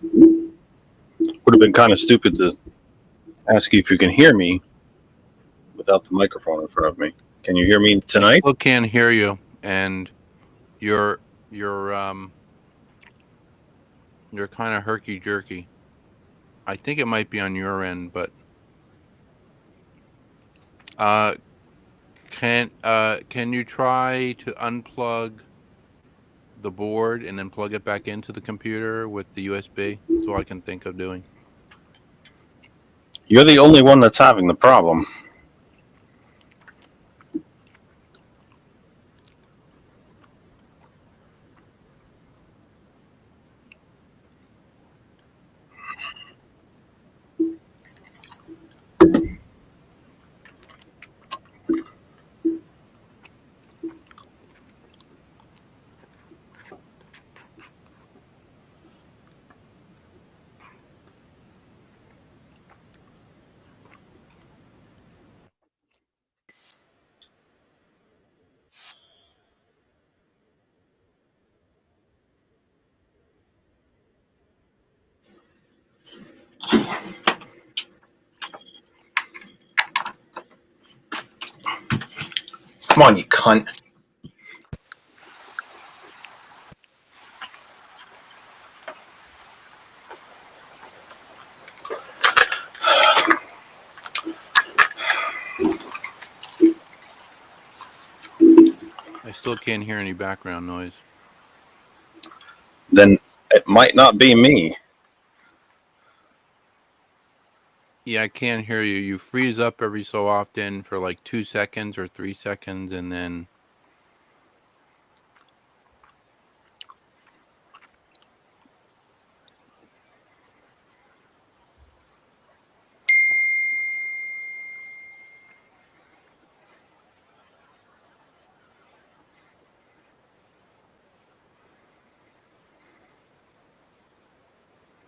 Would have been kind of stupid to ask you if you can hear me without the microphone in front of me. Can you hear me I tonight? still can't hear you, and you're you're um you're kind of herky jerky. I think it might be on your end, but uh, can you try to unplug the board and then plug it back into the computer with the USB? That's all I can think of doing. You're the only one that's having the problem. Come on, you cunt. I still can't hear any background noise. Then it might not be me. Yeah, I can't hear you. You freeze up every so often for like 2 seconds or 3 seconds, and then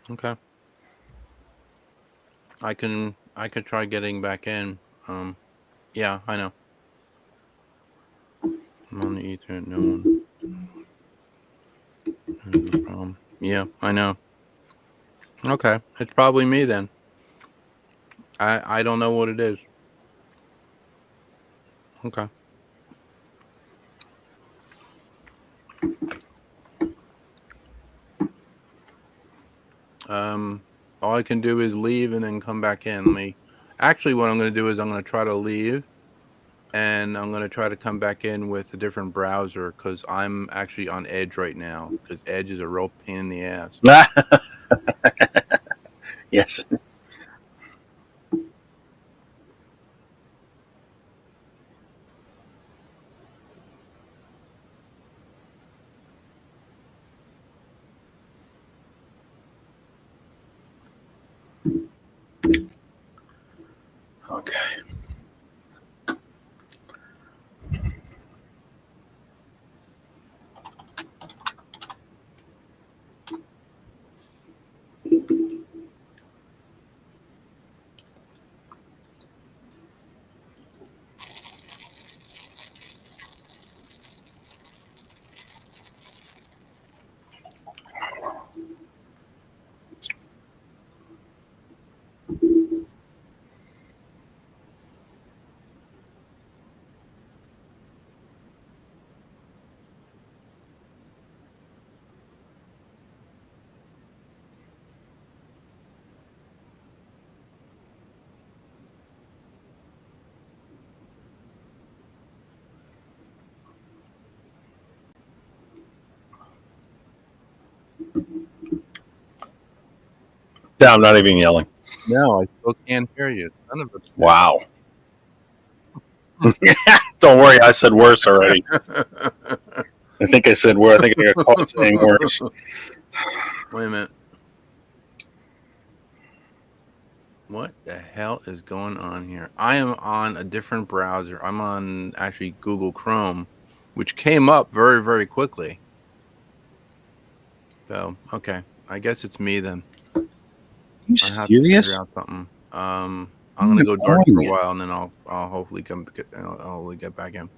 okay. I could try getting back in. Yeah, I know. I'm on the Ethernet. No one. There's the problem. Yeah, I know. Okay, it's probably me then. I don't know what it is. Okay. All I can do is leave and then come back in. Actually, what I'm going to do is I'm going to try to leave, and I'm going to try to come back in with a different browser because I'm actually on Edge right now because Edge is a real pain in the ass. Yes. Okay. No, I'm not even yelling. No, I still can't hear you. None of Wow. Don't worry, I said worse already. I think I said worse. I think I got caught saying worse. Wait a minute. What the hell is going on here? I am on a different browser. I'm on actually Google Chrome, which came up very, very quickly. So, okay. I guess it's me then. Are you I have to figure serious? out something. I'm gonna go dark for a You. while, and then I'll hopefully I'll hopefully get back in.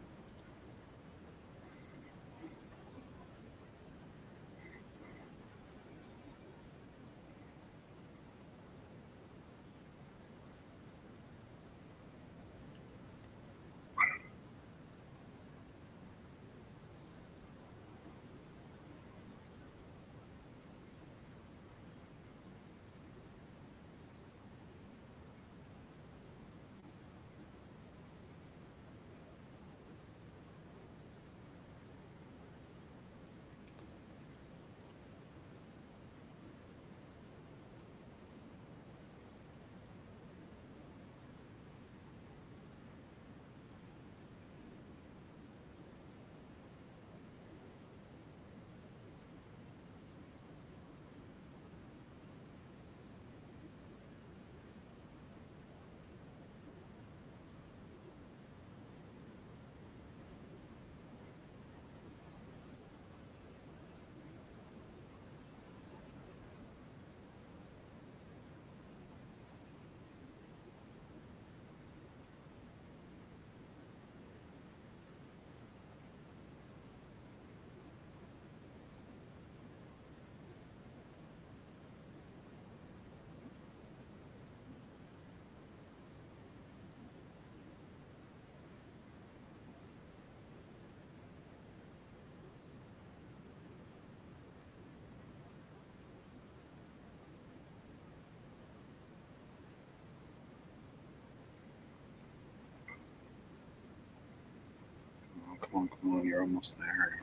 Come on. You're almost there.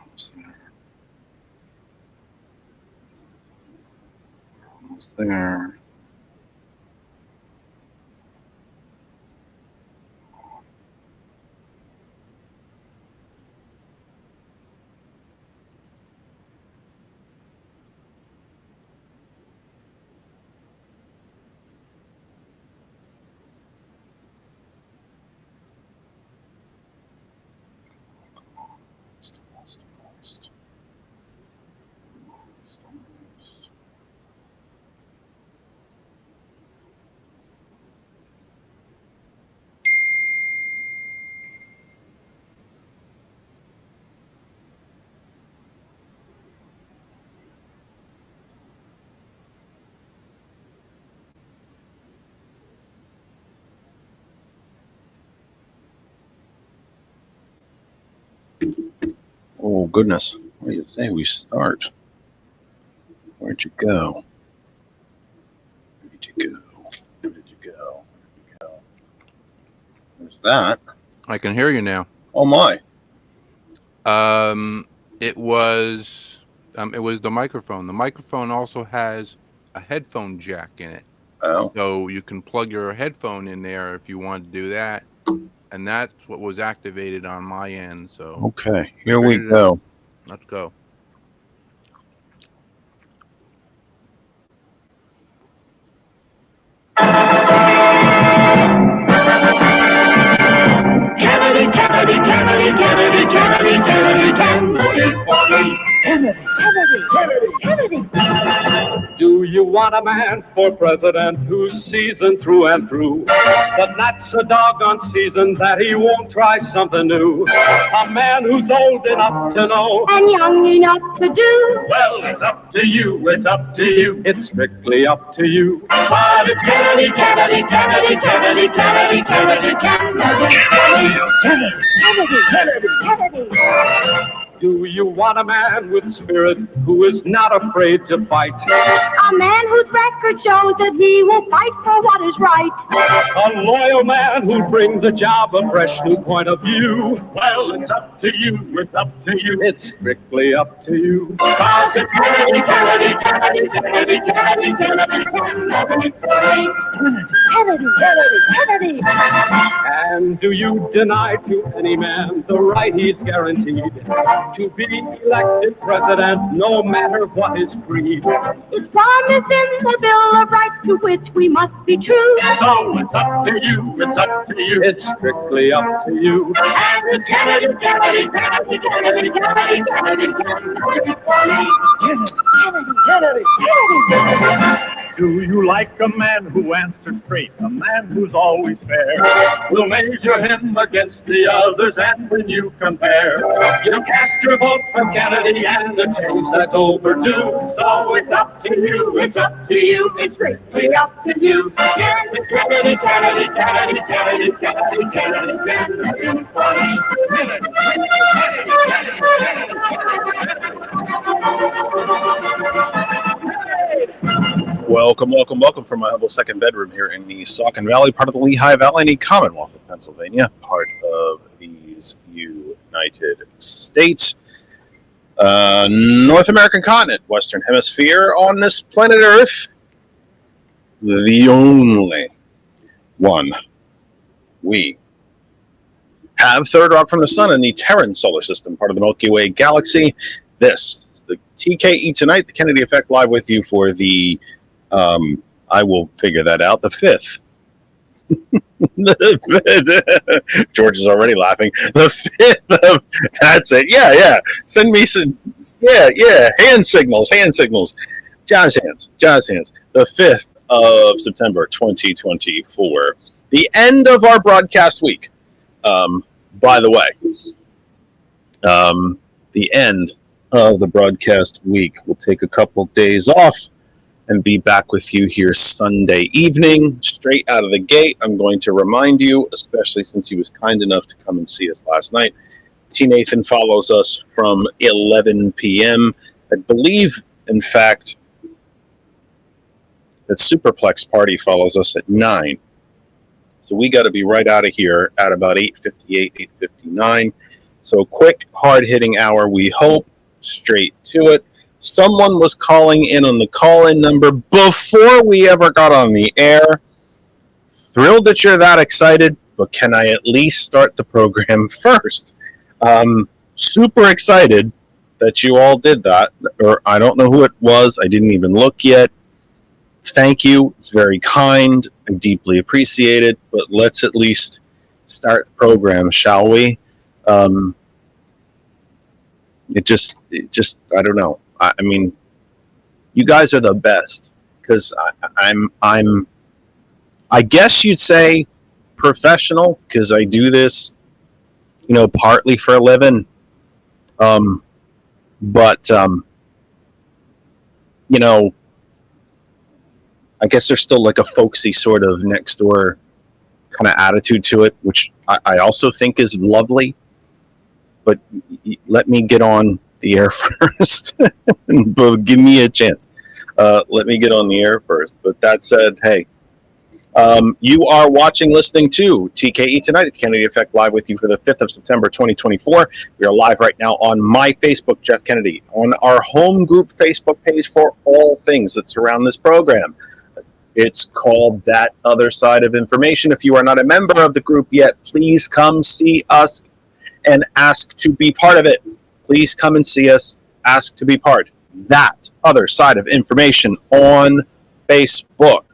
Almost there. Oh, goodness. What do you say we start? Where'd you go? There's that. I can hear you now. Oh, my. It was the microphone. The microphone also has a headphone jack in it. Oh. So you can plug your headphone in there if you want to do that. And that's what was activated on my end. So Okay, here we go. Let's go. Kennedy. Do you want a man for president who's seasoned through and through, but not so doggone seasoned that he won't try something new? A man who's old enough to know and young enough to do. Well, it's up to you, It's strictly up to you. But it's Kennedy. Do you want a man with spirit who is not afraid to fight? A man whose record shows that he will fight for what is right. A loyal man who'll bring the job a fresh new point of view. Well, it's up to you. It's strictly up to you. It's Kennedy. And do you deny to any man the right he's guaranteed to be elected president, no matter what his creed? It's promised in the Bill of Rights, to which we must be true. So it's up to you. It's strictly up to you. And it's Kennedy. Do you like a man who answers straight, a man who's always fair? We'll measure him against the others, and when you compare, you cast your vote for Kennedy, and the change that's overdue. So it's up to you. It's strictly up to you. Kennedy. Welcome from my humble second bedroom here in the Saucon Valley, part of the Lehigh Valley and the Commonwealth of Pennsylvania, part of these United States, North American continent, Western Hemisphere, on this planet Earth, the only one we have third rock from the sun in the Terran solar system, part of the Milky Way galaxy. This is the TKE Tonight, the Kennedy Effect, live with you for the I will figure that out. The 5th. George is already laughing. The 5th of, that's it. Yeah. Send me some, yeah. Hand signals. Jazz hands. The 5th of September, 2024. The end of our broadcast week. By the way, the end of the broadcast week. We'll take a couple days off and be back with you here Sunday evening, straight out of the gate. I'm going to remind you, especially since he was kind enough to come and see us last night, T. Nathan follows us from 11 p.m. I believe, in fact, that Superplex Party follows us at 9. So we got to be right out of here at about 8:58, 8:59. So quick, hard-hitting hour, we hope. Straight to it. Someone was calling in on the call-in number before we ever got on the air. Thrilled that you're that excited, but can I at least start the program first? Super excited that you all did that, or I don't know who it was. I didn't even look yet. Thank you. It's very kind. I deeply appreciate it, but let's at least start the program, shall we? It just, I don't know. I mean, you guys are the best because I guess you'd say professional because I do this, partly for a living. But I guess there's still like a folksy sort of next door kind of attitude to it, which I also think is lovely. But let me get on the air first. Give me a chance. Let me get on the air first. But that said, hey, you are watching, listening to TKE Tonight at the Kennedy Effect, live with you for the 5th of September, 2024. We are live right now on my Facebook, Jeff Kennedy, on our home group Facebook page for all things that surround this program. It's called That Other Side of Information. If you are not a member of the group yet, please come see us and ask to be part of it. Please come and see us, ask to be part. That Other Side of Information on Facebook.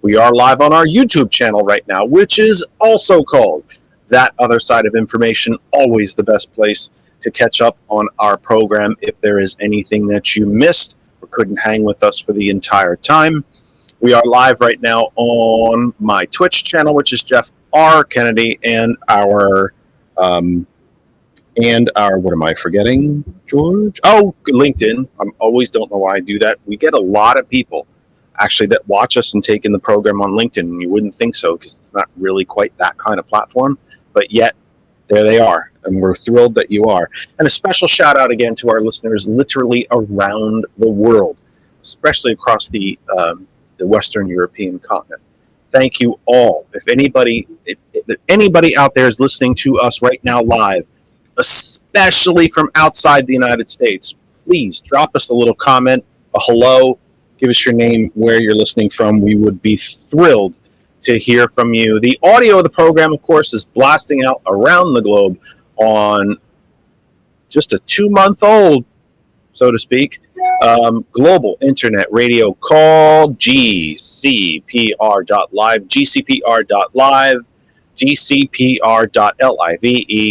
We are live on our YouTube channel right now, which is also called That Other Side of Information. Always the best place to catch up on our program if there is anything that you missed or couldn't hang with us for the entire time. We are live right now on my Twitch channel, which is Jeff R. Kennedy, and our what am I forgetting, George? Oh, LinkedIn. I always don't know why I do that. We get a lot of people actually that watch us and take in the program on LinkedIn, and you wouldn't think so because it's not really quite that kind of platform, but yet there they are, and we're thrilled that you are. And a special shout out again to our listeners literally around the world, especially across the Western European continent. Thank you all. If anybody out there is listening to us right now live, especially from outside the United States, please drop us a little comment, a hello, give us your name, where you're listening from. We would be thrilled to hear from you. The audio of the program, of course, is blasting out around the globe on just a 2-month-old, so to speak, global internet radio called GCPR.live, GCPR.live, GCPR.live,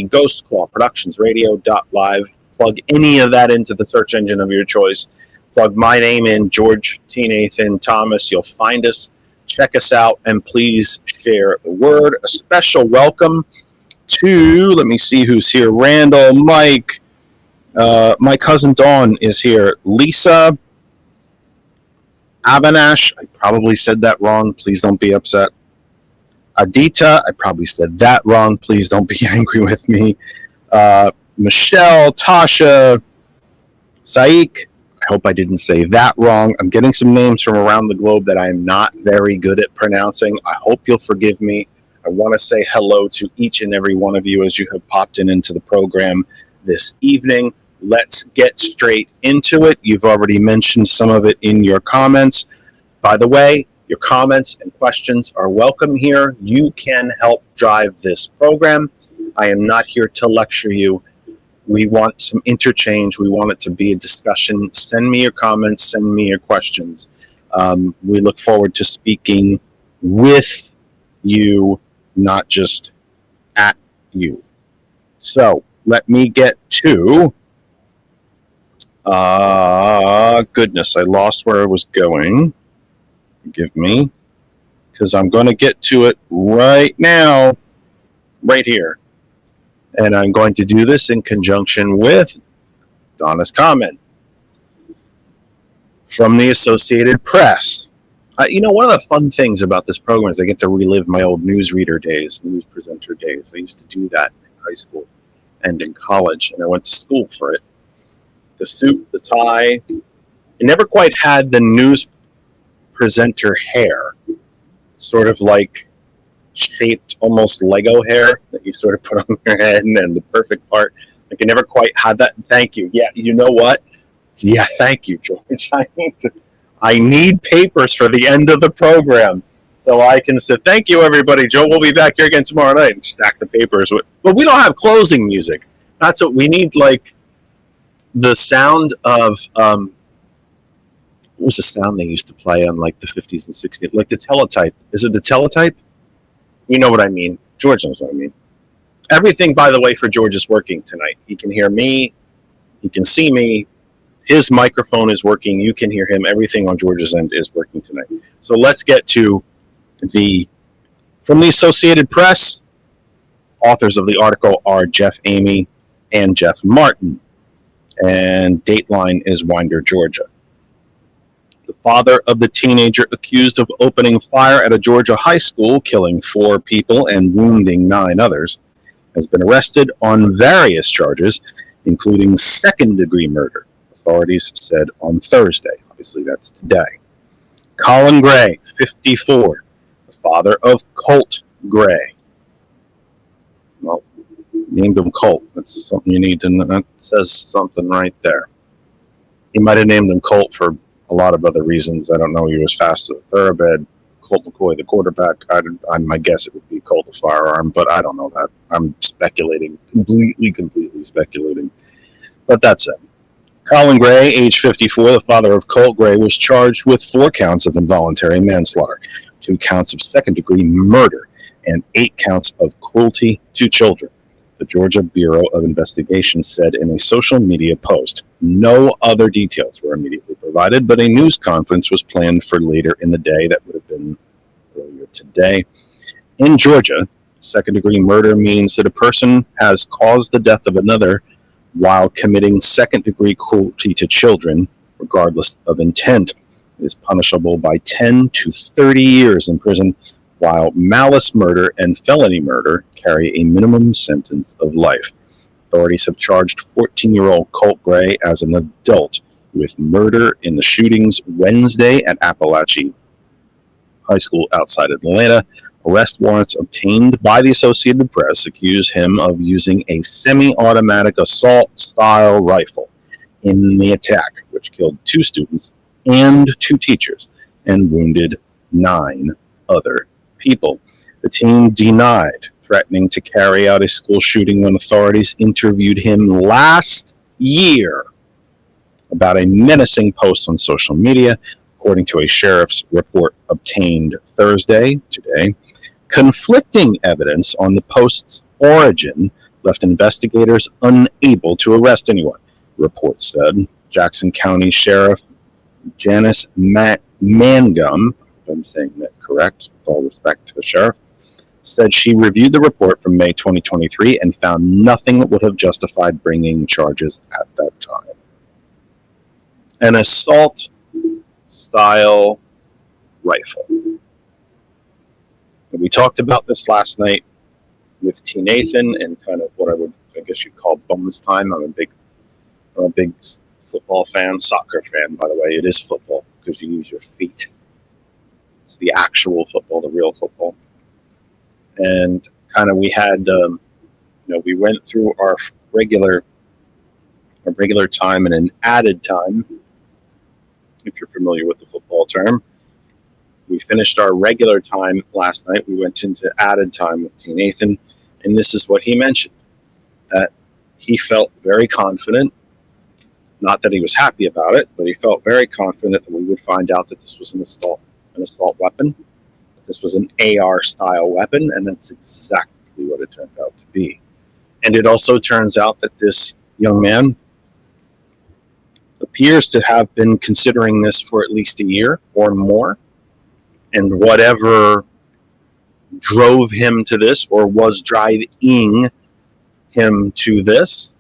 Ghost Claw Productions Radio.live. Plug any of that into the search engine of your choice. Plug my name in, George T. Nathan Thomas. You'll find us. Check us out, and please share the word. A special welcome to, let me see who's here, Randall, Mike, my cousin Dawn is here, Lisa, Avanash, I probably said that wrong, please don't be upset. Adita, I probably said that wrong, please don't be angry with me. Michelle, Tasha, Saik, I hope I didn't say that wrong. I'm getting some names from around the globe that I am not very good at pronouncing. I hope you'll forgive me. I want to say hello to each and every one of you as you have popped into the program this evening. Let's get straight into it. You've already mentioned some of it in your comments. By the way, your comments and questions are welcome here. You can help drive this program. I am not here to lecture you. We want some interchange. We want it to be a discussion. Send me your comments. Send me your questions. We look forward to speaking with you, not just at you. So let me get to... goodness, I lost where I was going. Forgive me. Because I'm going to get to it right now. Right here. And I'm going to do this in conjunction with Donna's comment from the Associated Press. One of the fun things about this program is I get to relive my old newsreader days, news presenter days. I used to do that in high school and in college, and I went to school for it. The suit, the tie. I never quite had the news presenter hair, sort of like shaped almost Lego hair that you sort of put on your head, and then the perfect part. Like I never quite had that. Thank you. Yeah, you know what? Yeah, thank you, George. I need papers for the end of the program so I can say thank you, everybody. Joe will be back here again tomorrow night and stack the papers. But we don't have closing music. That's what we need. Like the sound of what was the sound they used to play on like the 50s and 60s? Like the teletype. Is it the teletype? You know what I mean. George knows what I mean. Everything, by the way, for George is working tonight. He can hear me. He can see me. His microphone is working. You can hear him. Everything on George's end is working tonight. So let's get to from the Associated Press. Authors of the article are Jeff Amy and Jeff Martin. And Dateline is Winder, Georgia. The father of the teenager accused of opening fire at a Georgia high school, killing 4 people and wounding 9 others, has been arrested on various charges, including second-degree murder, authorities said on Thursday. Obviously, that's today. Colin Gray, 54, the father of Colt Gray. Well, named him Colt. That's something you need to know. That says something right there. He might have named him Colt for a lot of other reasons. I don't know. He was fast as a thoroughbred. Colt McCoy, the quarterback. My guess it would be Colt, the firearm, but I don't know that. I'm speculating, completely speculating. But that's it. Colin Gray, age 54, the father of Colt Gray, was charged with 4 counts of involuntary manslaughter, 2 counts of second-degree murder, and 8 counts of cruelty to children. The Georgia Bureau of Investigation said in a social media post. No other details were immediately provided, but a news conference was planned for later in the day. That would have been earlier today. In Georgia, second-degree murder means that a person has caused the death of another while committing second-degree cruelty to children, regardless of intent. It is punishable by 10 to 30 years in prison, while malice murder and felony murder carry a minimum sentence of life. Authorities have charged 14-year-old Colt Gray as an adult with murder in the shootings Wednesday at Appalachia High School outside Atlanta. Arrest warrants obtained by the Associated Press accuse him of using a semi-automatic assault-style rifle in the attack, which killed 2 students and 2 teachers and wounded 9 other people. The team denied threatening to carry out a school shooting when authorities interviewed him last year about a menacing post on social media, according to a sheriff's report obtained Thursday, today. Conflicting evidence on the post's origin left investigators unable to arrest anyone, the report said. Jackson County Sheriff Janice Mangum, if I'm saying that correct, with all respect to the sheriff, said she reviewed the report from May 2023 and found nothing that would have justified bringing charges at that time. An assault-style rifle. And we talked about this last night with T. Nathan and kind of what I guess you'd call bonus time. I'm a big football fan, soccer fan, by the way. It is football because you use your feet. It's the actual football, the real football. And kind of we had, we went through our regular time and an added time, if you're familiar with the football term. We finished our regular time last night. We went into added time with T. Nathan, and this is what he mentioned, that he felt very confident, not that he was happy about it, but he felt very confident that we would find out that this was an assault weapon. This was an AR-style weapon, and that's exactly what it turned out to be. And it also turns out that this young man appears to have been considering this for at least a year or more. And whatever drove him to this or was driving him to this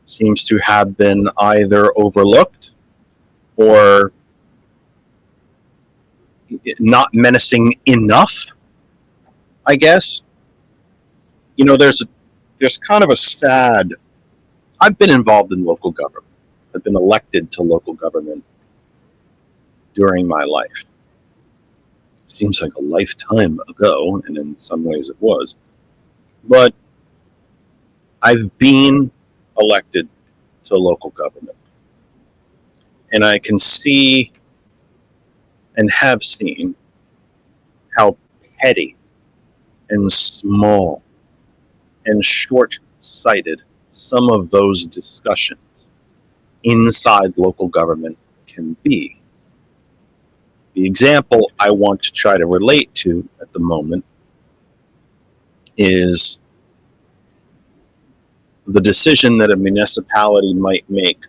seems to have been either overlooked or not menacing enough, I guess. There's kind of a sad... I've been involved in local government. I've been elected to local government during my life. Seems like a lifetime ago, and in some ways it was. But I've been elected to local government. And I can see and have seen how petty and small and short-sighted some of those discussions inside local government can be. The example I want to try to relate to at the moment is the decision that a municipality might make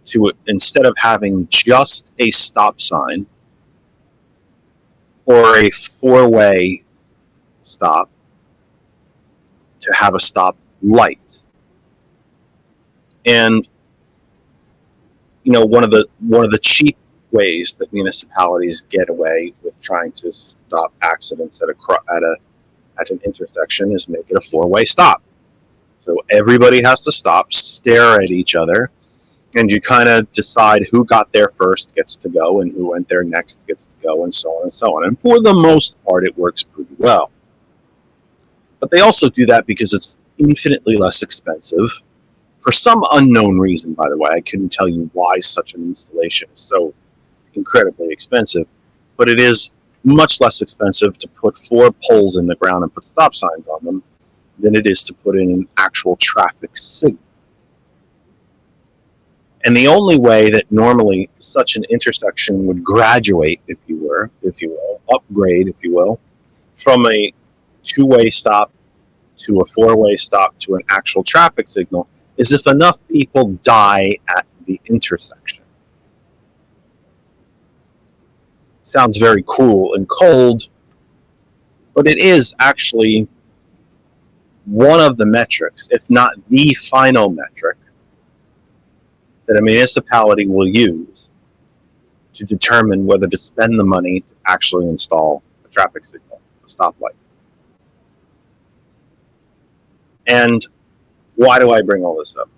to, instead of having just a stop sign or a four-way stop, to have a stop light. And one of the cheap ways that municipalities get away with trying to stop accidents at an intersection is make it a four-way stop. So everybody has to stop, stare at each other, and you kind of decide who got there first gets to go and who went there next gets to go, and so on and so on. And for the most part, it works pretty well. But they also do that because it's infinitely less expensive. For some unknown reason, by the way, I couldn't tell you why such an installation is so incredibly expensive, but it is much less expensive to put 4 poles in the ground and put stop signs on them than it is to put in an actual traffic signal. And the only way that normally such an intersection would graduate, if you will, upgrade, if you will, from a 2-way stop to a 4-way stop to an actual traffic signal is if enough people die at the intersection. Sounds very cruel and cold, but it is actually one of the metrics, if not the final metric, that a municipality will use to determine whether to spend the money to actually install a traffic signal, a stoplight. And why do I bring all this up?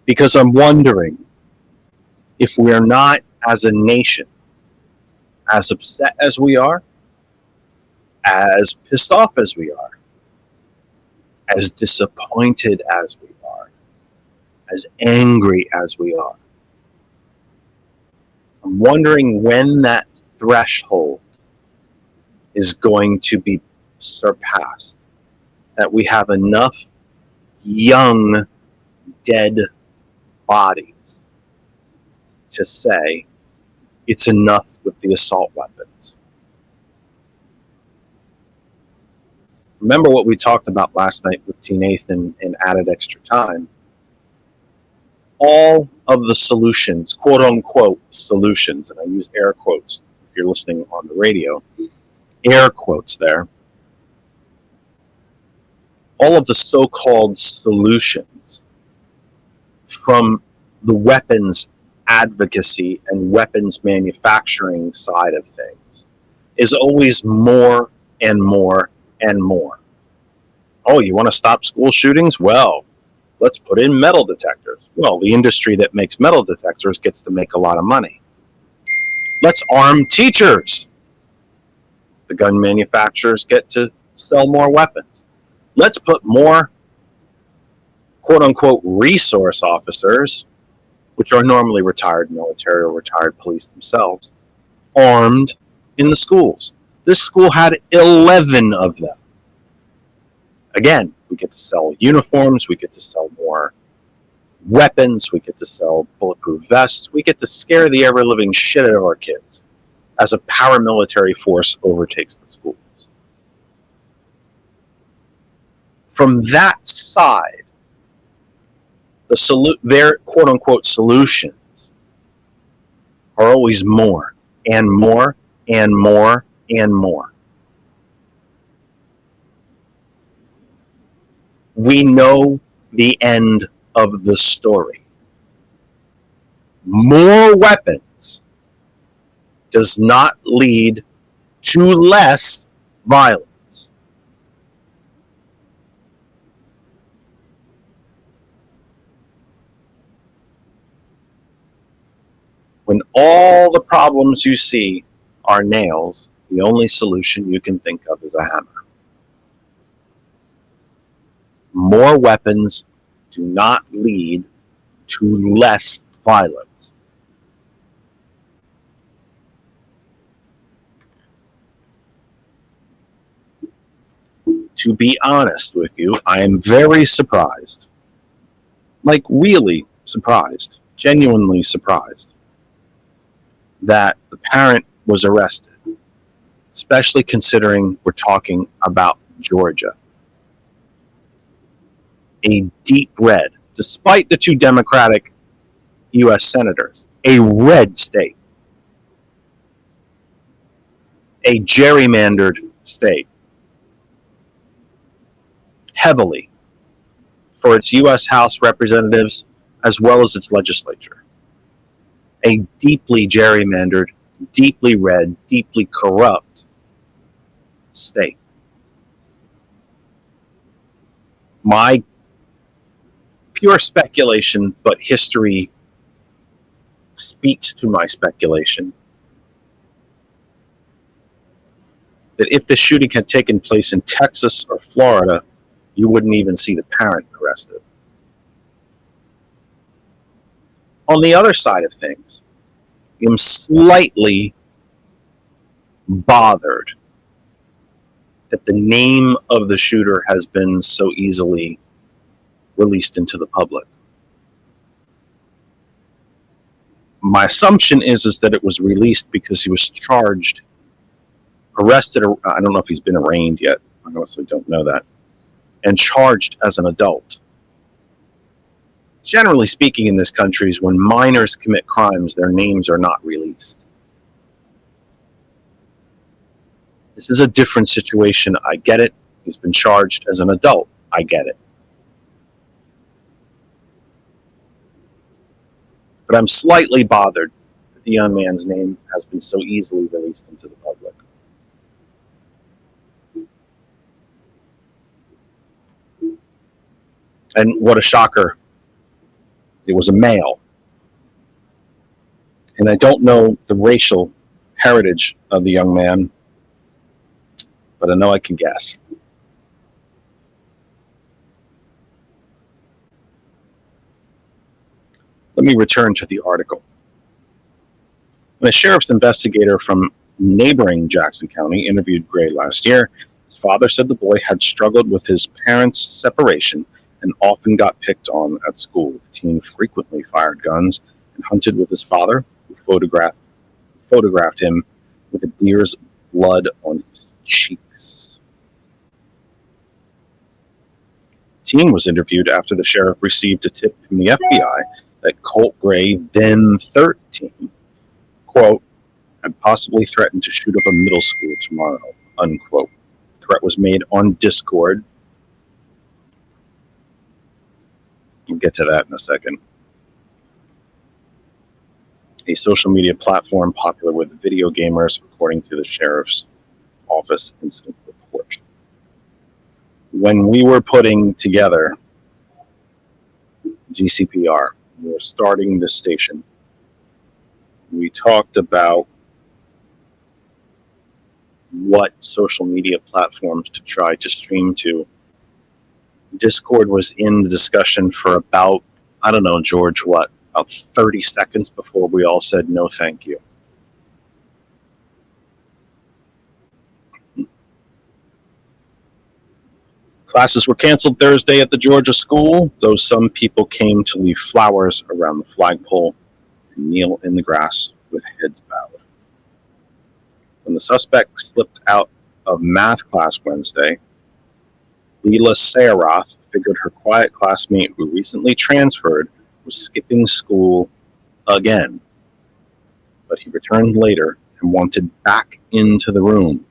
Because I'm wondering if we are not, as a nation, as upset as we are, as pissed off as we are, as disappointed as we are, as angry as we are. I'm wondering when that threshold is going to be surpassed, that we have enough young, dead bodies to say it's enough with the assault weapons. Remember what we talked about last night with T. Nathan and Added Extra Time? All of the solutions, quote unquote solutions, and I use air quotes if you're listening on the radio, air quotes there, all of the so-called solutions from the weapons advocacy and weapons manufacturing side of things is always more and more and more. Oh, you want to stop school shootings? Well, let's put in metal detectors. Well, the industry that makes metal detectors gets to make a lot of money. Let's arm teachers. The gun manufacturers get to sell more weapons. Let's put more quote-unquote resource officers, which are normally retired military or retired police themselves, armed in the schools. This school had 11 of them. Again, we get to sell uniforms, we get to sell more weapons, we get to sell bulletproof vests, we get to scare the ever-living shit out of our kids as a paramilitary force overtakes the schools. From that side, their quote-unquote solutions are always more and more and more and more. We know the end of the story. More weapons does not lead to less violence. When all the problems you see are nails, the only solution you can think of is a hammer. More weapons do not lead to less violence. To be honest with you, I am very surprised. Like, really surprised. Genuinely surprised that the parent was arrested, especially considering we're talking about Georgia. A deep red, despite the two Democratic U.S. senators, a red state, a gerrymandered state, heavily for its U.S. House representatives as well as its legislature. A deeply gerrymandered, deeply red, deeply corrupt state. My pure speculation, but history speaks to my speculation, that if the shooting had taken place in Texas or Florida, you wouldn't even see the parent arrested. On the other side of things, I'm slightly bothered that the name of the shooter has been so easily released into the public. My assumption is that it was released because he was charged, arrested, I don't know if he's been arraigned yet, I honestly don't know that, and charged as an adult. Generally speaking, in this country, when minors commit crimes, their names are not released. This is a different situation. I get it. He's been charged as an adult. I get it. But I'm slightly bothered that the young man's name has been so easily released into the public. And what a shocker. It was a male. And I don't know the racial heritage of the young man, but I know I can guess. Let me return to the article. When a sheriff's investigator from neighboring Jackson County interviewed Gray last year, his father said the boy had struggled with his parents' separation and often got picked on at school. The teen frequently fired guns and hunted with his father, who photographed him with a deer's blood on his cheeks. The teen was interviewed after the sheriff received a tip from the FBI that Colt Gray, then 13, quote, had possibly threatened to shoot up a middle school tomorrow, unquote. The threat was made on Discord. We'll get to that in a second. A social media platform popular with video gamers, according to the sheriff's office incident report. When we were putting together GCPR, we were starting this station, we talked about what social media platforms to try to stream to. Discord was in the discussion for about, I don't know, George, what, about 30 seconds before we all said no thank you. Classes were canceled Thursday at the Georgia school, though some people came to leave flowers around the flagpole and kneel in the grass with heads bowed. When the suspect slipped out of math class Wednesday, Leela Sayaroth figured her quiet classmate who recently transferred was skipping school again. But he returned later and wanted back into the room.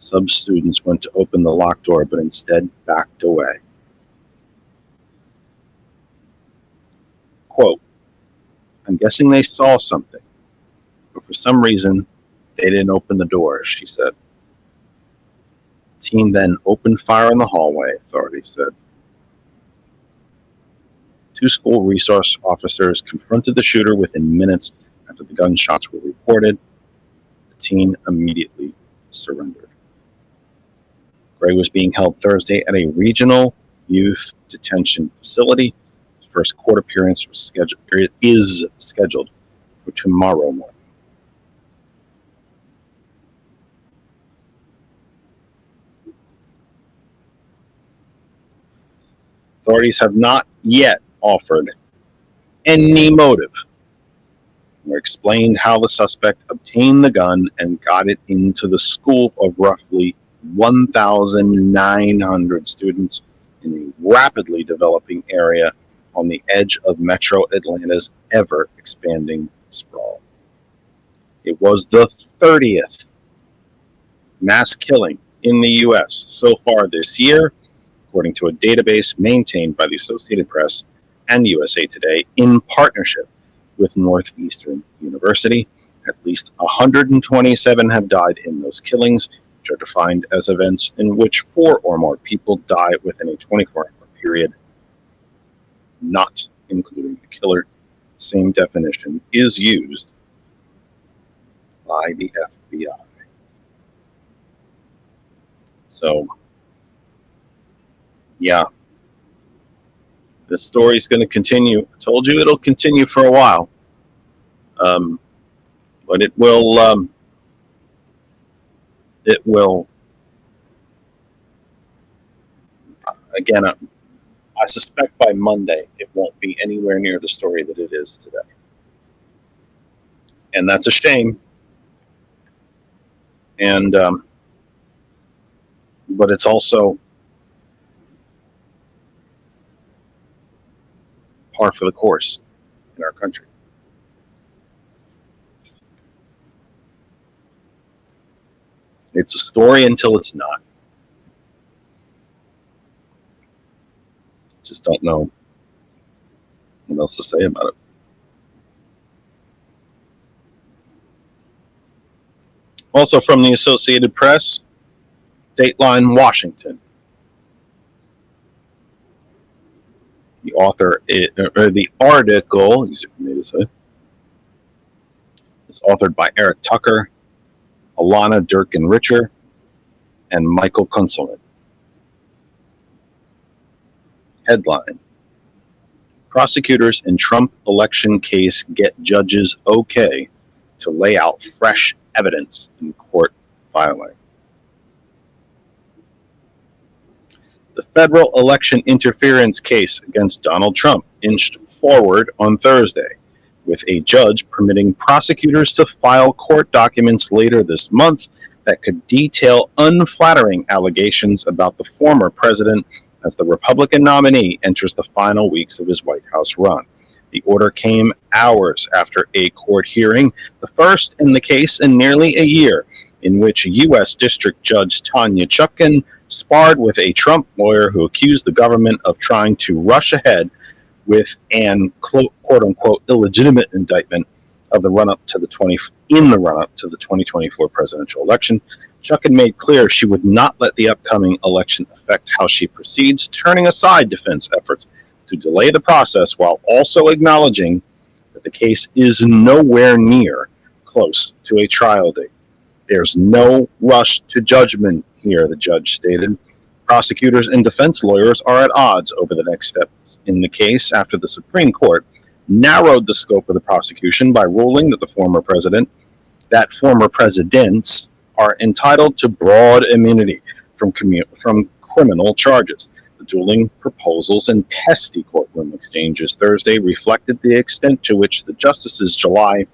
Some students went to open the locked door, but instead backed away. Quote, I'm guessing they saw something, but for some reason, they didn't open the door, she said. The teen then opened fire in the hallway, authorities said. 2 school resource officers confronted the shooter within minutes after the gunshots were reported. The teen immediately surrendered. Gray was being held Thursday at a regional Youth Detention Facility. His first court appearance is scheduled for tomorrow morning. Authorities have not yet offered any motive or explained how the suspect obtained the gun and got it into the school of roughly 1,900 students in a rapidly developing area on the edge of Metro Atlanta's ever-expanding sprawl. It was the 30th mass killing in the U.S. so far this year, according to a database maintained by the Associated Press and USA Today in partnership with Northeastern University. At least 127 have died in those killings, which are defined as events in which 4 or more people die within a 24-hour period, not including the killer. Same definition is used by the FBI. So, yeah, this story's going to continue. I told you it'll continue for a while, but it will. Again, I suspect by Monday it won't be anywhere near the story that it is today, and that's a shame. And but it's also par for the course in our country. It's a story until it's not. Just don't know what else to say about it. Also from the Associated Press, Dateline Washington. The author, or the article, easier for me to say, is authored by Eric Tucker, Alana Durkin-Richer, and Michael Kunselman. Headline: Prosecutors in Trump election case get judges okay to lay out fresh evidence in court filing. The federal election interference case against Donald Trump inched forward on Thursday, with a judge permitting prosecutors to file court documents later this month that could detail unflattering allegations about the former president as the Republican nominee enters the final weeks of his White House run. The order came hours after a court hearing, the first in the case in nearly a year, in which U.S. District Judge Tanya Chutkan sparred with a Trump lawyer who accused the government of trying to rush ahead with an quote-unquote illegitimate indictment of the run-up to the 2024 presidential election. Chutkan made clear she would not let the upcoming election affect how she proceeds, turning aside defense efforts to delay the process while also acknowledging that the case is nowhere near close to a trial date. There's no rush to judgment here, the judge stated. Prosecutors and defense lawyers are at odds over the next steps in the case after the Supreme Court narrowed the scope of the prosecution by ruling that former presidents are entitled to broad immunity from criminal charges. The dueling proposals and testy courtroom exchanges Thursday reflected the extent to which the justice's July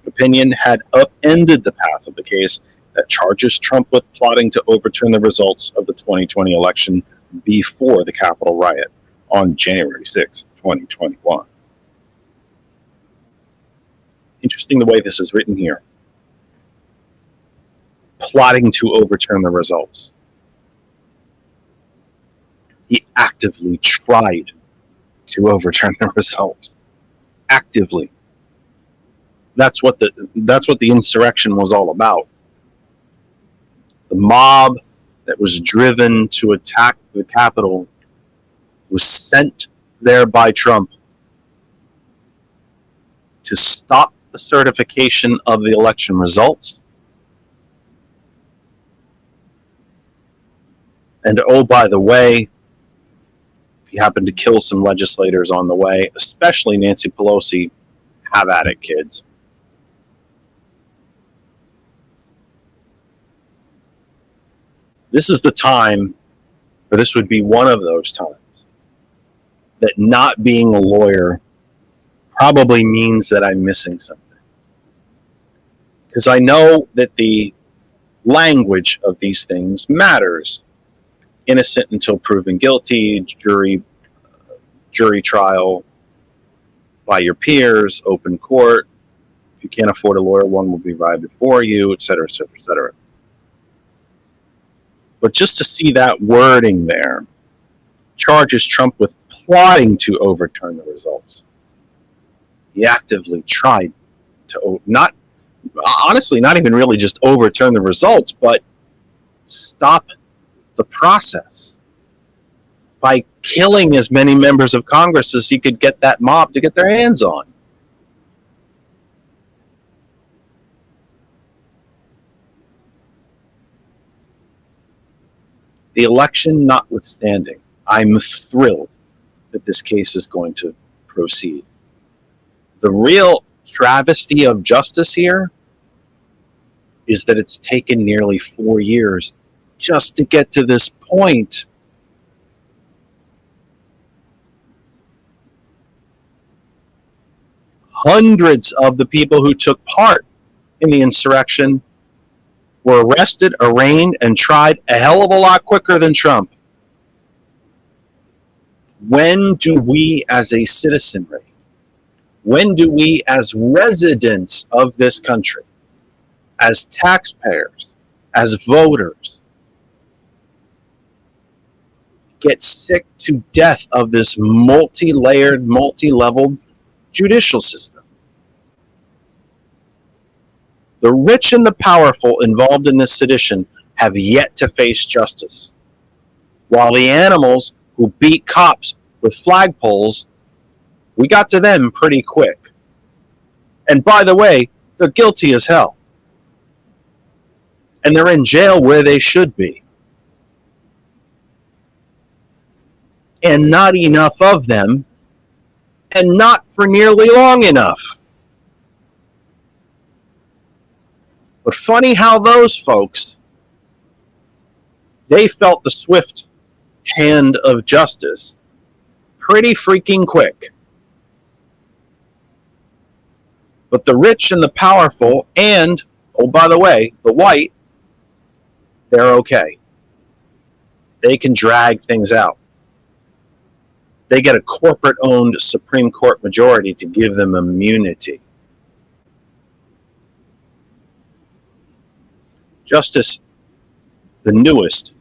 opinion had upended the path of the case that charges Trump with plotting to overturn the results of the 2020 election before the Capitol riot on January 6, 2021. Interesting the way this is written here. Plotting to overturn the results. He actively tried to overturn the results. Actively. That's what the insurrection was all about. The mob that was driven to attack the Capitol was sent there by Trump to stop the certification of the election results. And oh, by the way, If you happen to kill some legislators on the way, especially Nancy Pelosi, have at it, kids. This is the time, or this would be one of those times, that not being a lawyer probably means that I'm missing something. Because I know that the language of these things matters. Innocent until proven guilty, jury trial by your peers, open court. If you can't afford a lawyer, one will be provided for you, et cetera, et cetera, et cetera. But just to see that wording there charges Trump with plotting to overturn the results. He actively tried to not even really just overturn the results, but stop the process by killing as many members of Congress as he could get that mob to get their hands on. The election notwithstanding, I'm thrilled that this case is going to proceed. The real travesty of justice here is that it's taken nearly 4 years just to get to this point. Hundreds of the people who took part in the insurrection were arrested, arraigned, and tried a hell of a lot quicker than Trump. When do we as a citizenry, when do we as residents of this country, as taxpayers, as voters, get sick to death of this multi-layered, multi-leveled judicial system? The rich and the powerful involved in this sedition have yet to face justice, while the animals who beat cops with flagpoles, we got to them pretty quick. And by the way, they're guilty as hell. And they're in jail where they should be. And not enough of them, and not for nearly long enough. But funny how those folks, they felt the swift hand of justice pretty freaking quick. But the rich and the powerful and, oh, by the way, the white, they're okay. They can drag things out. They get a corporate-owned Supreme Court majority to give them immunity. Justice, the newest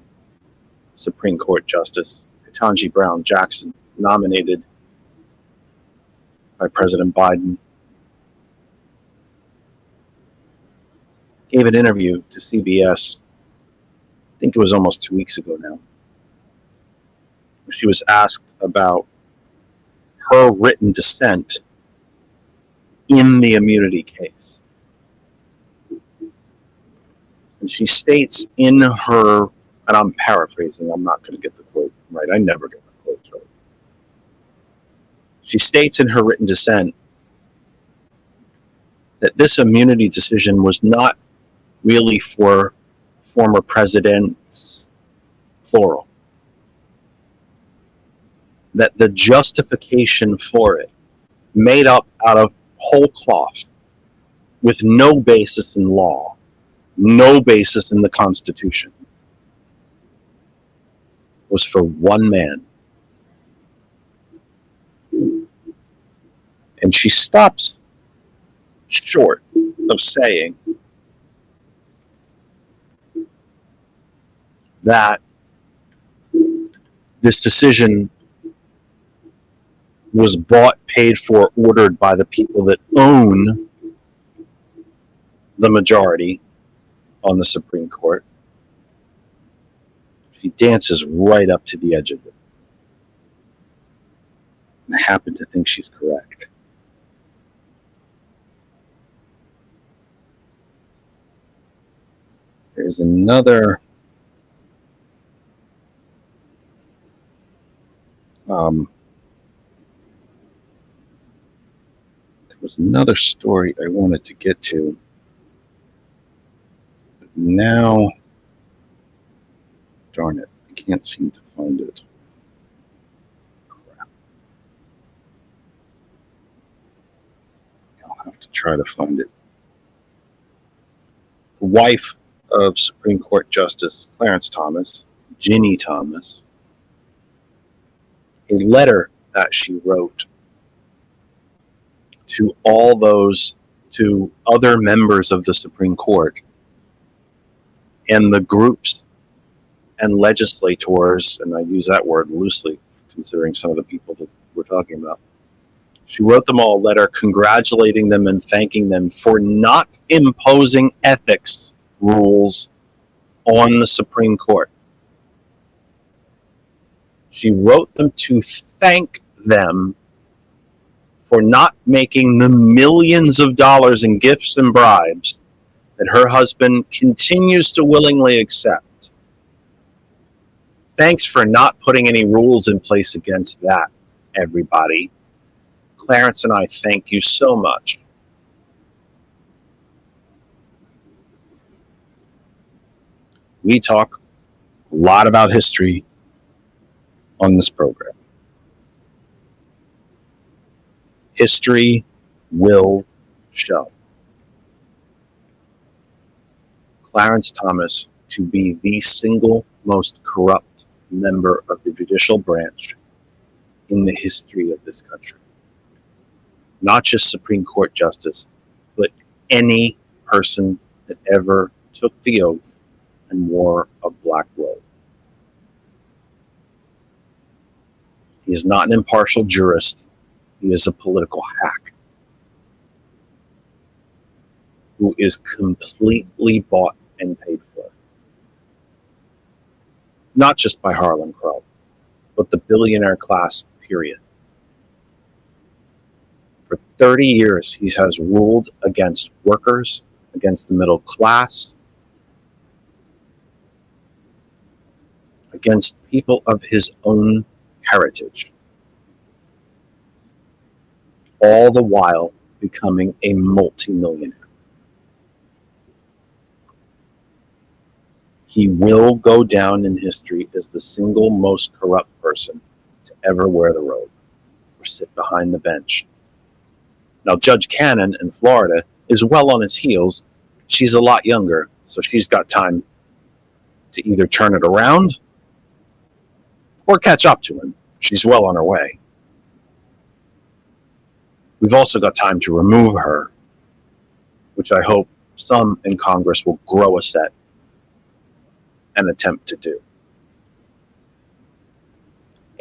Supreme Court Justice, Ketanji Brown Jackson, nominated by President Biden, gave an interview to CBS, I think it was almost 2 weeks ago now. She was asked about her written dissent in the immunity case. And she states in her, and I'm paraphrasing, I'm not going to get the quote right, I never get the quotes right. She states in her written dissent that this immunity decision was not really for former presidents, plural. That the justification for it, made up out of whole cloth, with no basis in law, no basis in the Constitution, was for one man. And she stops short of saying that this decision was bought, paid for, ordered by the people that own the majority on the Supreme Court. She dances right up to the edge of it. And I happen to think she's correct. There's another There was another story I wanted to get to. But now, darn it, I can't seem to find it. Crap. I'll have to try to find it. The wife of Supreme Court Justice Clarence Thomas, Ginny Thomas, a letter that she wrote to to other members of the Supreme Court and the groups and legislators, and I use that word loosely considering some of the people that we're talking about. She wrote them all a letter congratulating them and thanking them for not imposing ethics rules on the Supreme Court. She wrote them to thank them for not making the millions of dollars in gifts and bribes that her husband continues to willingly accept. Thanks for not putting any rules in place against that, everybody. Clarence and I thank you so much. We talk a lot about history on this program. History will show Clarence Thomas to be the single most corrupt member of the judicial branch in the history of this country. Not just Supreme Court justice, but any person that ever took the oath and wore a black robe. He is not an impartial jurist. He is a political hack who is completely bought and paid for. Not just by Harlan Crow, but the billionaire class, period. For 30 years, he has ruled against workers, against the middle class, against people of his own heritage, all the while becoming a multimillionaire. He will go down in history as the single most corrupt person to ever wear the robe or sit behind the bench. Now, Judge Cannon in Florida is well on his heels. She's a lot younger, so she's got time to either turn it around or catch up to him. She's well on her way. We've also got time to remove her, which I hope some in Congress will grow a set and attempt to do.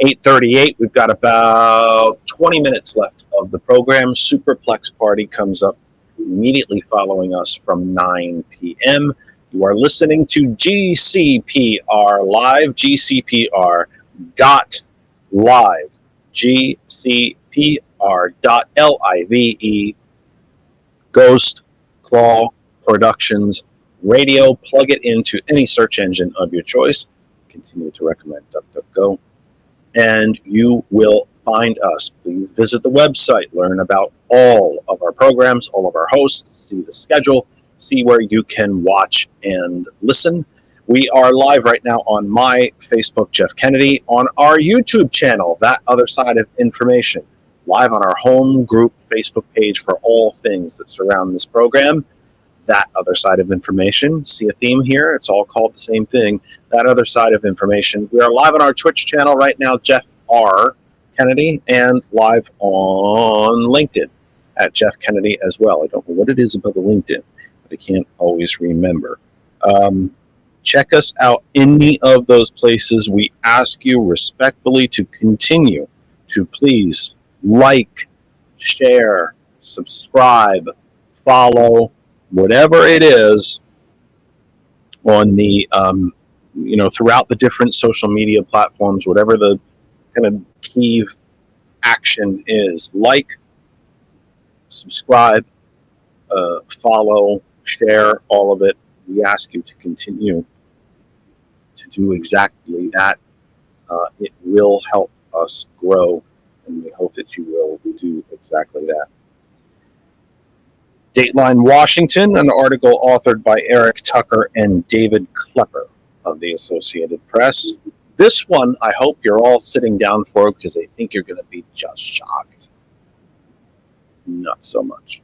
8:38, we've got about 20 minutes left of the program. Superplex Party comes up immediately following us from 9 p.m. You are listening to GCPR Live, GCPR.live, GCPR.live, Ghost Claw Productions Radio. Plug it into any search engine of your choice. Continue to recommend DuckDuckGo, and you will find us. Please visit the website, learn about all of our programs, all of our hosts, see the schedule, see where you can watch and listen. We are live right now on my Facebook, Jeff Kennedy, on our YouTube channel, That Other Side of Information, live on our home group Facebook page for all things that surround this program. That Other Side of Information. See a theme here? It's all called the same thing. That Other Side of Information. We are live on our Twitch channel right now, Jeff R. Kennedy, and live on LinkedIn at Jeff Kennedy as well. I don't know what it is about the LinkedIn, but I can't always remember. Check us out any of those places. We ask you respectfully to continue to please like, share, subscribe, follow, whatever it is on the, throughout the different social media platforms, whatever the kind of key action is. Like, subscribe, follow, share, all of it. We ask you to continue to do exactly that. It will help us grow, and we hope that you will do exactly that. Dateline Washington, an article authored by Eric Tucker and David Klepper of the Associated Press. This one, I hope you're all sitting down for, because I think you're going to be just shocked. Not so much.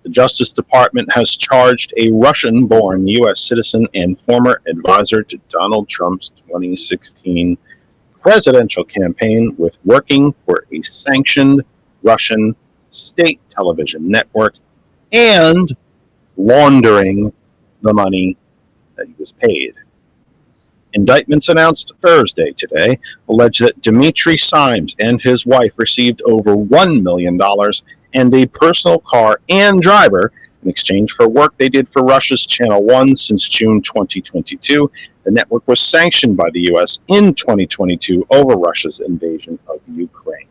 The Justice Department has charged a Russian-born U.S. citizen and former advisor to Donald Trump's 2016 presidential campaign with working for a sanctioned Russian state television network and laundering the money that he was paid. Indictments announced Thursday today allege that Dmitry Simes and his wife received over $1 million and a personal car and driver in exchange for work they did for Russia's Channel 1 since June 2022. The network was sanctioned by the U.S. in 2022 over Russia's invasion of Ukraine.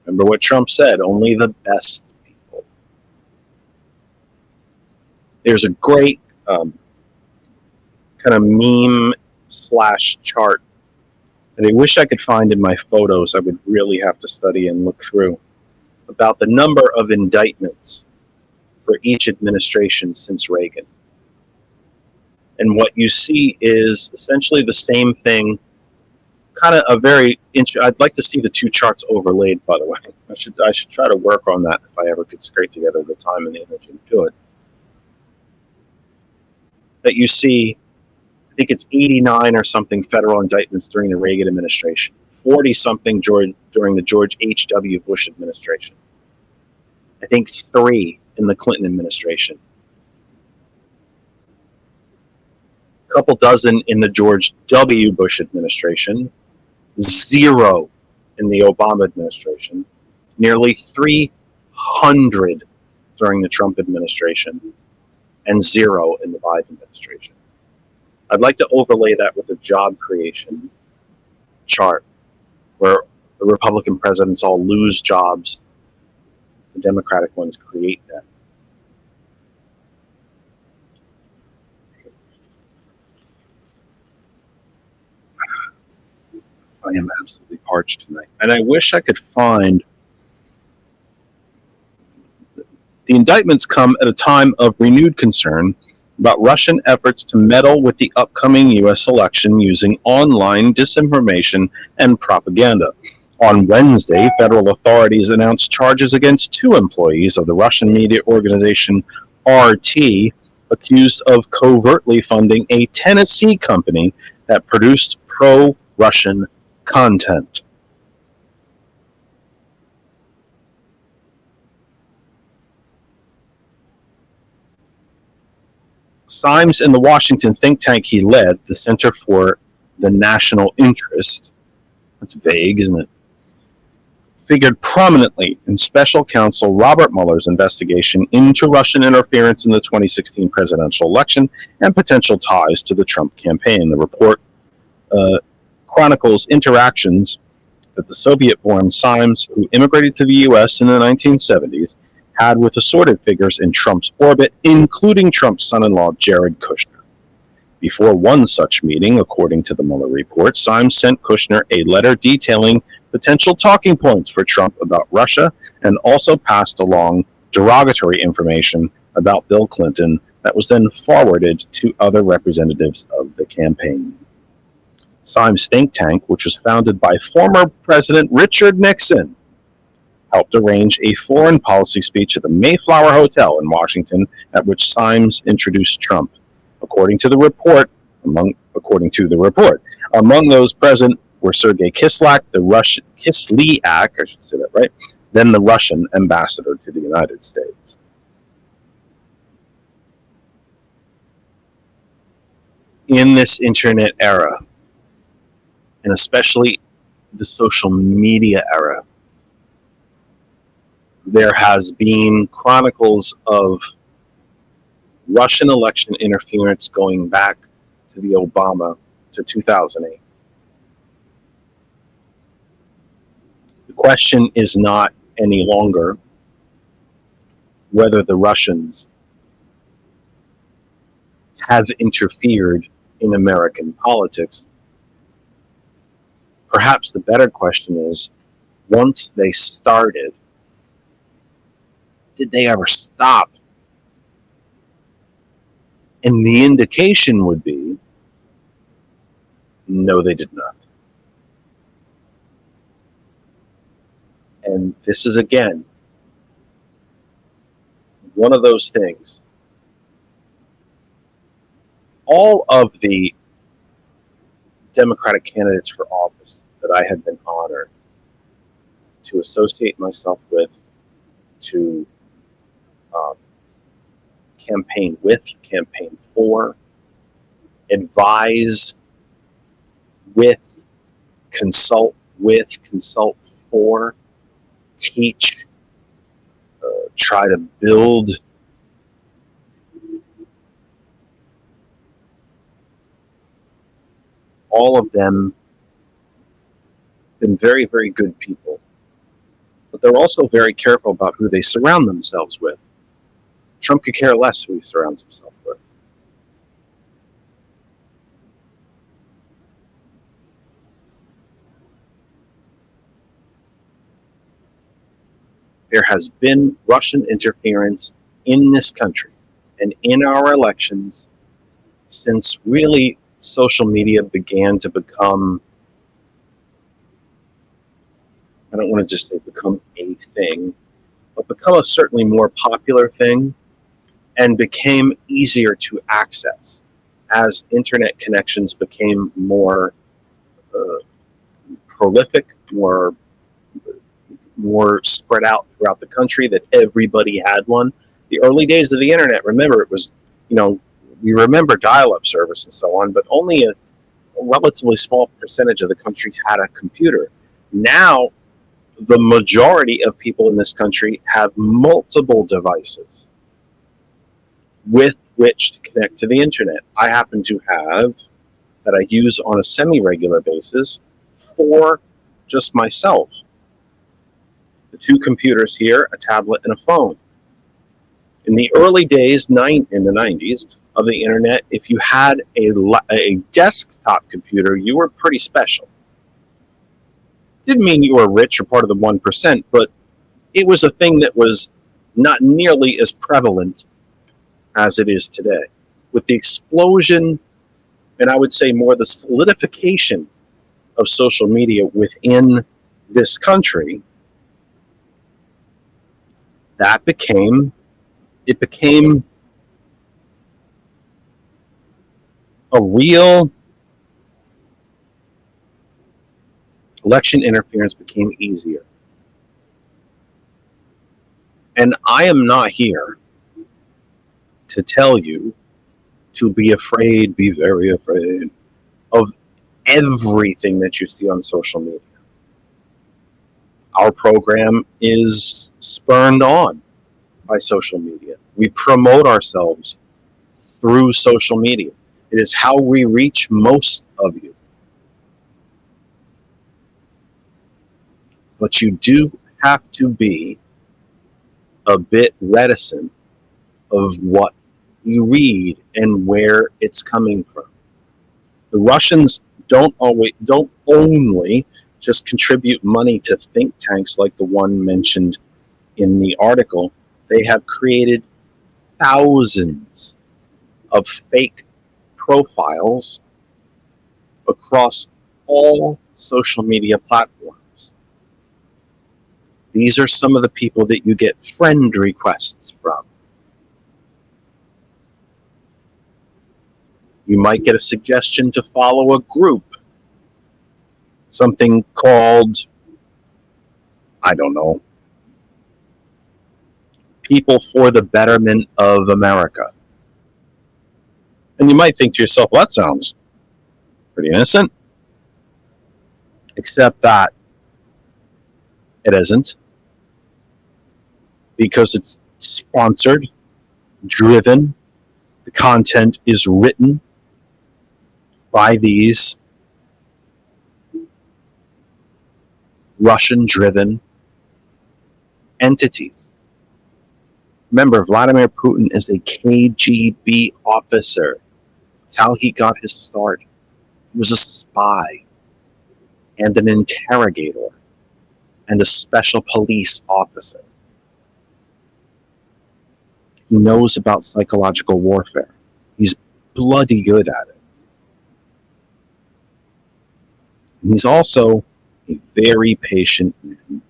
Remember what Trump said, only the best people. There's a great kind of meme / chart that I wish I could find in my photos. I would really have to study and look through about the number of indictments for each administration since Reagan. And what you see is essentially the same thing, kind of a very I'd like to see the two charts overlaid, by the way. I should try to work on that if I ever could scrape together the time and the energy to do it. That you see, I think it's 89 or something federal indictments during the Reagan administration, 40-something during the George H.W. Bush administration. I think 3 in the Clinton administration. A couple dozen in the George W. Bush administration. 0 in the Obama administration. Nearly 300 during the Trump administration. And 0 in the Biden administration. I'd like to overlay that with a job creation chart where the Republican presidents all lose jobs, the Democratic ones create them. I am absolutely parched tonight. And I wish I could find... The indictments come at a time of renewed concern about Russian efforts to meddle with the upcoming U.S. election using online disinformation and propaganda. On Wednesday, federal authorities announced charges against 2 employees of the Russian media organization RT, accused of covertly funding a Tennessee company that produced pro-Russian content. Simes and the Washington think tank he led, the Center for the National Interest, that's vague, isn't it? Figured prominently in special counsel Robert Mueller's investigation into Russian interference in the 2016 presidential election and potential ties to the Trump campaign. The report chronicles interactions that the Soviet-born Simes, who immigrated to the U.S. in the 1970s, had with assorted figures in Trump's orbit, including Trump's son-in-law, Jared Kushner. Before one such meeting, according to the Mueller report, Simes sent Kushner a letter detailing potential talking points for Trump about Russia and also passed along derogatory information about Bill Clinton that was then forwarded to other representatives of the campaign. Simes' think tank, which was founded by former President Richard Nixon, helped arrange a foreign policy speech at the Mayflower Hotel in Washington, at which Simes introduced Trump. According to the report, among those present were Sergei Kislyak, I should say that right, then the Russian ambassador to the United States. In this internet era, and especially the social media era, there has been chronicles of Russian election interference going back to the Obama to 2008. The question is not any longer whether the Russians have interfered in American politics. Perhaps the better question is, once they started, did they ever stop? And the indication would be, no, they did not. And this is, again, one of those things. All of the Democratic candidates for office that I have been honored to associate myself with, to campaign with, campaign for, advise with, consult for, teach, try to build. All of them been very, very good people. But they're also very careful about who they surround themselves with. Trump could care less who he surrounds himself with. There has been Russian interference in this country and in our elections since really social media began to become, I don't want to just say become a thing, but become a certainly more popular thing and became easier to access as internet connections became more prolific, more spread out throughout the country, that everybody had one. The early days of the internet, remember, it was, we remember dial-up service and so on, but only a relatively small percentage of the country had a computer. Now, the majority of people in this country have multiple devices with which to connect to the internet. I happen to have, that I use on a semi-regular basis, for just myself. The 2 computers here, a tablet and a phone. In the early days, in the 90s, of the internet, if you had a desktop computer, you were pretty special. Didn't mean you were rich or part of the 1%, but it was a thing that was not nearly as prevalent as it is today. With the explosion, and I would say more the solidification of social media within this country, it became a real election interference became easier. And I am not here to tell you to be afraid, be very afraid of everything that you see on social media. Our program is spurned on by social media. We promote ourselves through social media. It is how we reach most of you. But you do have to be a bit reticent of what you read and where it's coming from. The Russians don't only just contribute money to think tanks like the one mentioned in the article. They have created thousands of fake profiles across all social media platforms. These are some of the people that you get friend requests from. You might get a suggestion to follow a group, something called, I don't know, People for the Betterment of America. And you might think to yourself, well, that sounds pretty innocent. Except that it isn't. Because it's sponsored, driven, the content is written by these Russian-driven entities. Remember, Vladimir Putin is a KGB officer. It's how he got his start. He was a spy and an interrogator and a special police officer. He knows about psychological warfare. He's bloody good at it. And he's also a very patient man.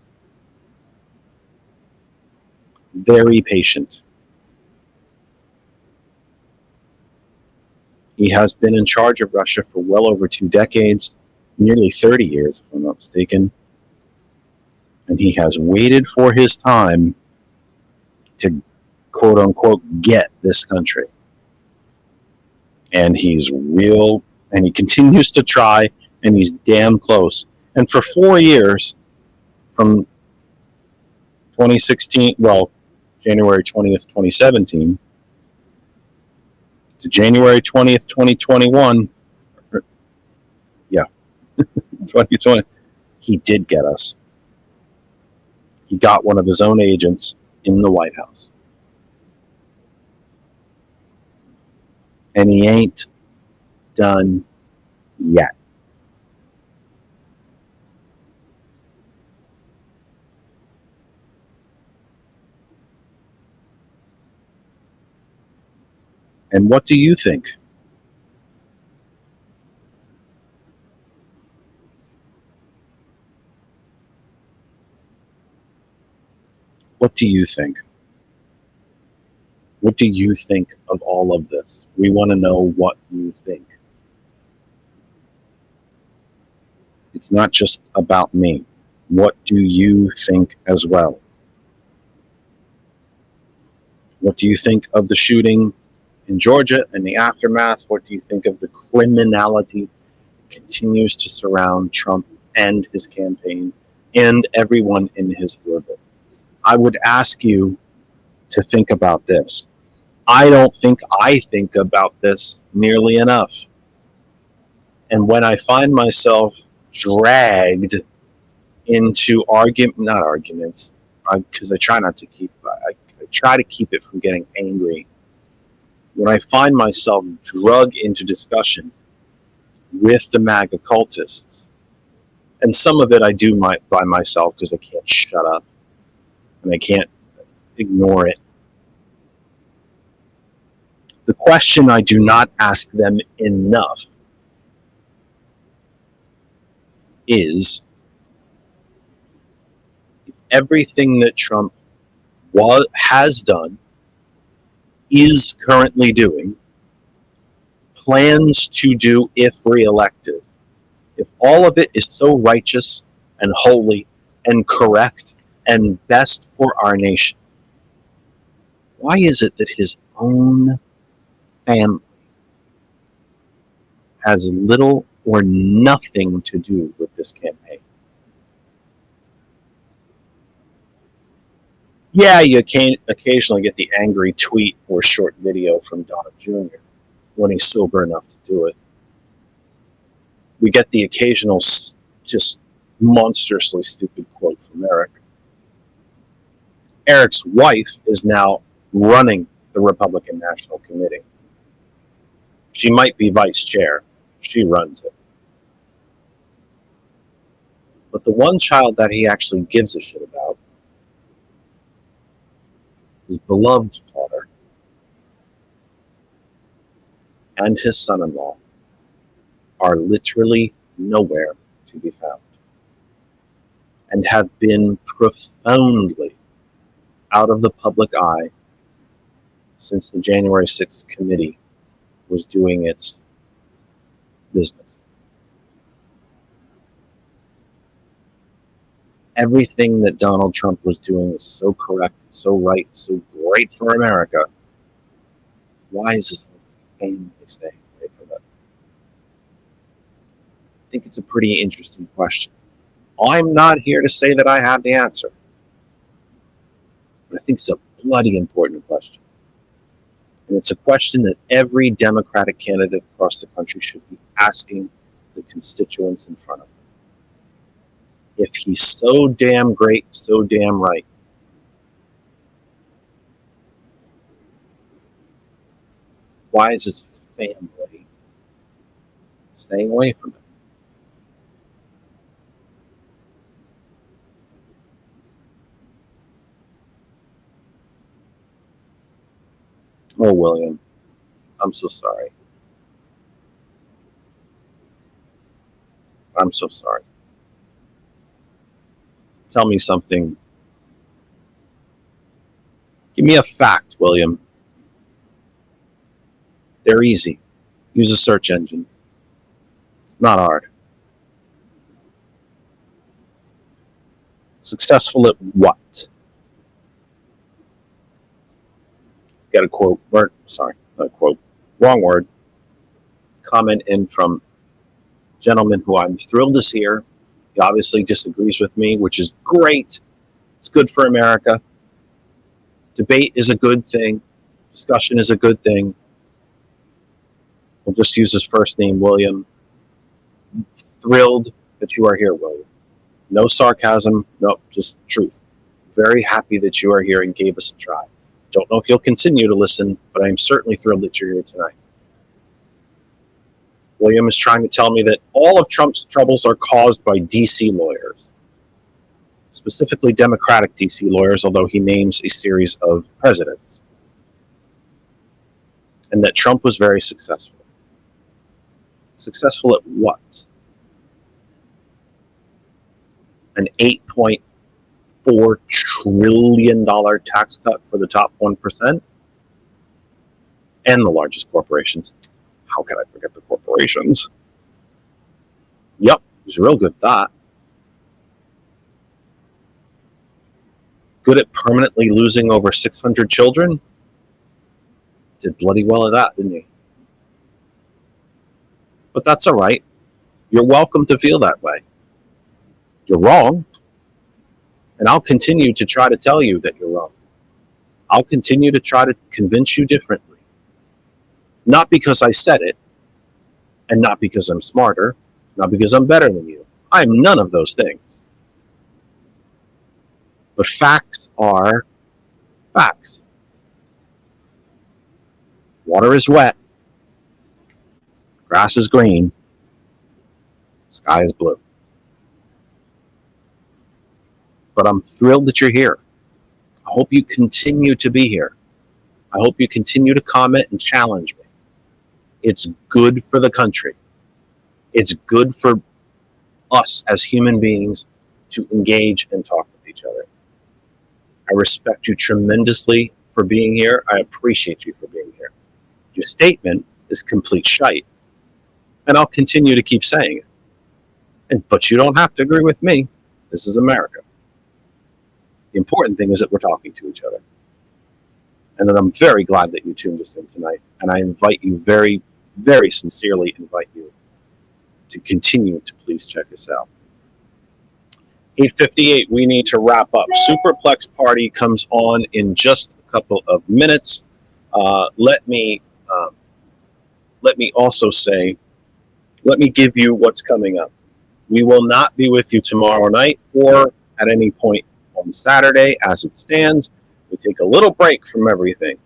Very patient. He has been in charge of Russia for well over 2 decades, nearly 30 years, if I'm not mistaken. And he has waited for his time to, quote unquote, get this country. And he's real, and he continues to try, and he's damn close. And for 4 years, from 2016, well, January 20th, 2017, to January 20th, 2021, 2020, he did get us. He got one of his own agents in the White House. And he ain't done yet. And what do you think? What do you think? What do you think of all of this? We want to know what you think. It's not just about me. What do you think as well? What do you think of the shooting in Georgia and the aftermath? What do you think of the criminality that continues to surround Trump and his campaign and everyone in his orbit? I would ask you to think about this. I don't think I think about this nearly enough. And when I find myself dragged into not arguments, because I try not to I try to keep it from getting angry. When I find myself drugged into discussion with the MAGA cultists, and some of it I do by myself because I can't shut up and I can't ignore it. The question I do not ask them enough is, everything that Trump has done, is currently doing, plans to do if reelected, if all of it is so righteous and holy and correct and best for our nation, why is it that his own family has little or nothing to do with this campaign? Yeah, you can occasionally get the angry tweet or short video from Donald Jr. when he's sober enough to do it. We get the occasional just monstrously stupid quote from Eric. Eric's wife is now running the Republican National Committee. She might be vice chair. She runs it. But the one child that he actually gives a shit about, his beloved daughter, and his son-in-law, are literally nowhere to be found, and have been profoundly out of the public eye since the January 6th committee was doing its business. Everything that Donald Trump was doing was so correct, so right, so great for America. Why is his whole family staying away from it? I think it's a pretty interesting question. I'm not here to say that I have the answer, but I think it's a bloody important question. And it's a question that every Democratic candidate across the country should be asking the constituents in front of them. If he's so damn great, so damn right, why is his family staying away from it. Oh, William, I'm so sorry. I'm so sorry. Tell me something. Give me a fact, William. They're easy. Use a search engine. It's not hard. Successful at what? Got a quote. Sorry, not a quote. Wrong word. Comment in from a gentleman who I'm thrilled is here. He obviously disagrees with me, which is great. It's good for America. Debate is a good thing. Discussion is a good thing. We'll just use his first name, William. Thrilled that you are here, William. No sarcasm, no, just truth. Very happy that you are here and gave us a try. Don't know if you'll continue to listen, but I am certainly thrilled that you're here tonight. William is trying to tell me that all of Trump's troubles are caused by D.C. lawyers, specifically Democratic D.C. lawyers, although he names a series of presidents, and that Trump was very successful. Successful at what? An $8.4 trillion tax cut for the top 1% and the largest corporations. How can I forget the corporations? Yep, he's real good at that. Good at permanently losing over 600 children. Did bloody well at that, didn't he? But that's all right. You're welcome to feel that way. You're wrong. And I'll continue to try to tell you that you're wrong. I'll continue to try to convince you differently. Not because I said it, and not because I'm smarter, not because I'm better than you. I'm none of those things. But facts are facts. Water is wet. Grass is green. Sky is blue. But I'm thrilled that you're here. I hope you continue to be here. I hope you continue to comment and challenge me. It's good for the country. It's good for us as human beings to engage and talk with each other. I respect you tremendously for being here. I appreciate you for being here. Your statement is complete shite. And I'll continue to keep saying it. But you don't have to agree with me. This is America. The important thing is that we're talking to each other. And that I'm very glad that you tuned us in tonight. And I invite you very, very sincerely invite you to continue to please check us out. 8:58, we need to wrap up. Superplex Party comes on in just a couple of minutes. Let me also say, let me give you what's coming up. We will not be with you tomorrow night or at any point on Saturday as it stands. We take a little break from everything.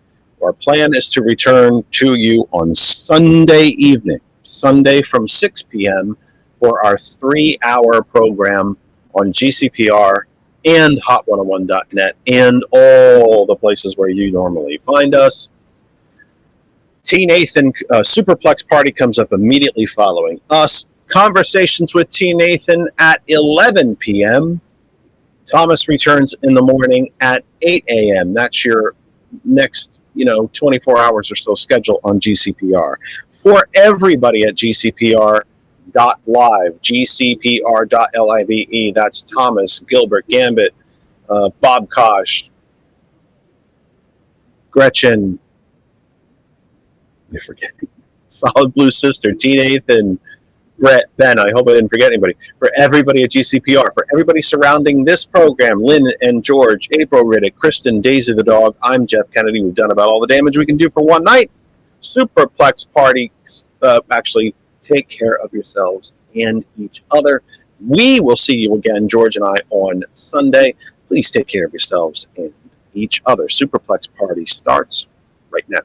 Our plan is to return to you on Sunday evening, Sunday from 6 p.m. for our 3-hour program on GCPR and hot101.net and all the places where you normally find us. T. Nathan Superplex Party comes up immediately following us. Conversations with T. Nathan at 11 p.m. Thomas returns in the morning at 8 a.m. That's your next, 24 hours or so schedule on GCPR. For everybody at GCPR.live, GCPR.live, that's Thomas, Gilbert, Gambit, Bob Kosh, Gretchen, I forget, Solid Blue Sister, T. Nathan, Brett, Ben, I hope I didn't forget anybody. For everybody at GCPR, for everybody surrounding this program, Lynn and George, April Riddick, Kristen, Daisy the dog, I'm Jeff Kennedy. We've done about all the damage we can do for one night. Superplex Party, actually take care of yourselves and each other. We will see you again, George and I, on Sunday. Please take care of yourselves and each other. Superplex Party starts right now.